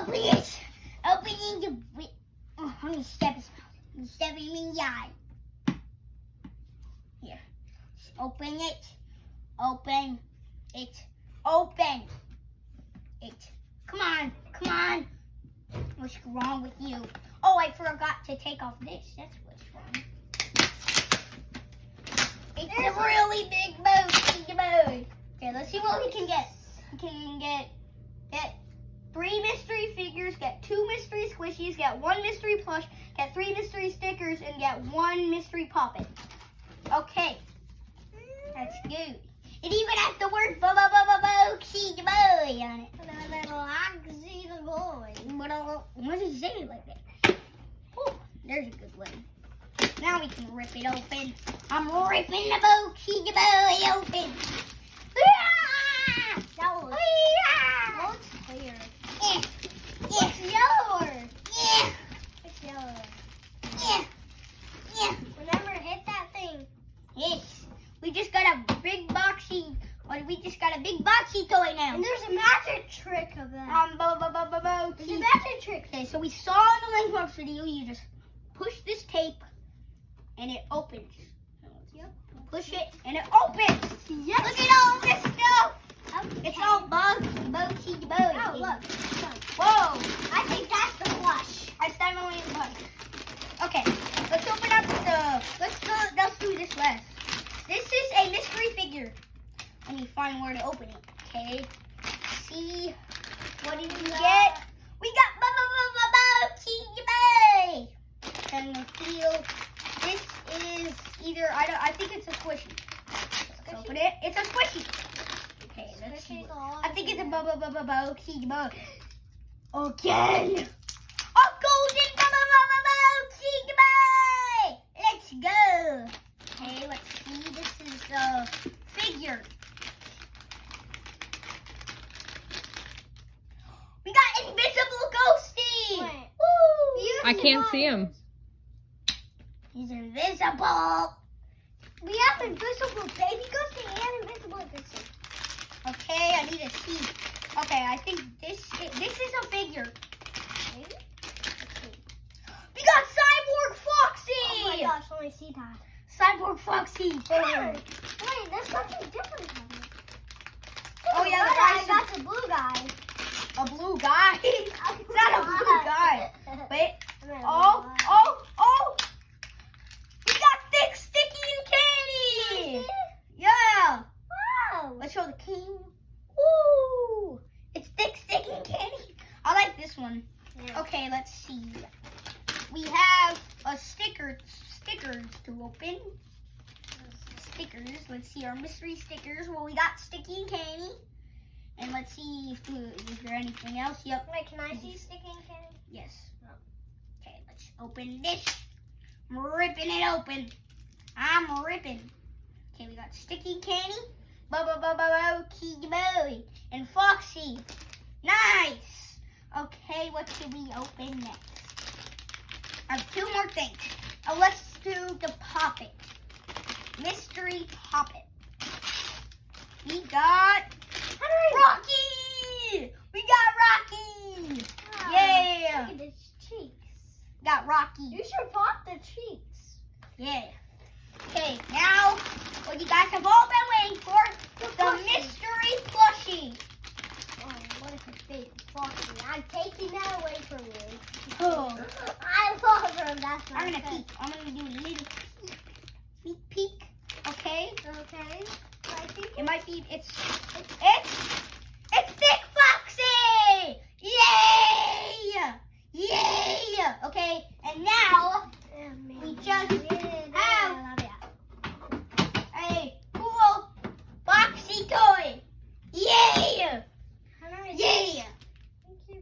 open it. Opening the. Oh, I'm gonna step his mouth. I'm stepping in the eye. Here. Open it. Open it. Open it. Come on. Come on. What's wrong with you? Oh, I forgot to take off this. That's what's wrong. It's a really big boat. Okay, let's see what we can get. We can get 3 mystery figures, get 2 mystery squishies, get 1 mystery plush, get 3 mystery stickers, and get 1 mystery poppet. Okay, that's good. It even has the word Boxy Boy on it. What does it say like that? Oh, there's a good one. Now we can rip it open. I'm ripping the Boxy Boy open. That looks clear. Yeah. It's yellower. Yeah. It's yellower. Yeah. Yeah. Remember, hit that thing. Yes. We just got a big boxy. We just got a big boxy toy now. And there's a magic trick of that. There's a magic trick. Okay, so we saw in the Lankybox video, you just push this tape and it opens. Yep. Push it and it opens. Yes. Look at all this stuff. Okay. It's all boxy. Oh, look. Whoa. I think that's the plush. That's definitely the plush. Okay, let's open up the. Let's do this last. This is a mystery figure. Let me find where to open it. Okay. See. What did we get? We got Boxy Boy. And the feel. This is either I think it's a squishy. Let's open it. It's a squishy. Okay, let's see. I think it's a Boxy Boy. Again. A golden Boxy Boy. Let's go. Okay, let's see. This is a figure. We got invisible ghosty. Woo! I can't see him. He's invisible. We have invisible baby ghosty and invisible ghosty. Okay, I need to see. Okay, I think this is a figure. Maybe? We got Cyborg Foxy. Oh my gosh, let me see that. Cyborg Foxy. Wait, there's something different happening. Oh yeah, I got the blue guy. a blue guy. It's not a blue guy. Wait. Oh. We got thick, sticky, and candy. Yeah. Wow. Let's show the king. Woo! It's thick, sticky, and candy. I like this one. Yeah. Okay, let's see. We have a stickers to open. Stickers. Let's see our mystery stickers. Well, we got sticky and candy. And let's see if is there anything else. Yep. Wait, can I see sticky and candy? Yes. Okay, let's open this. I'm ripping it open. I'm ripping. Okay, we got sticky candy, Key Boy, and Foxy. Nice. Okay, what should we open next? I have 2 more things. Let's do the Poppet. Mystery Poppet. We got Rocky. We got Rocky. Wow. Yeah. Look at his cheeks. Got Rocky. You should pop the cheeks. Yeah. Okay, now what you guys have all been waiting for, the plushie. mystery plushie. Oh, what is a big Foxy? I'm taking that away from you. Oh. I love her. That's my I'm gonna pet. peek. I'm gonna do a little sneak peek. Okay. Okay. I think It might be. It's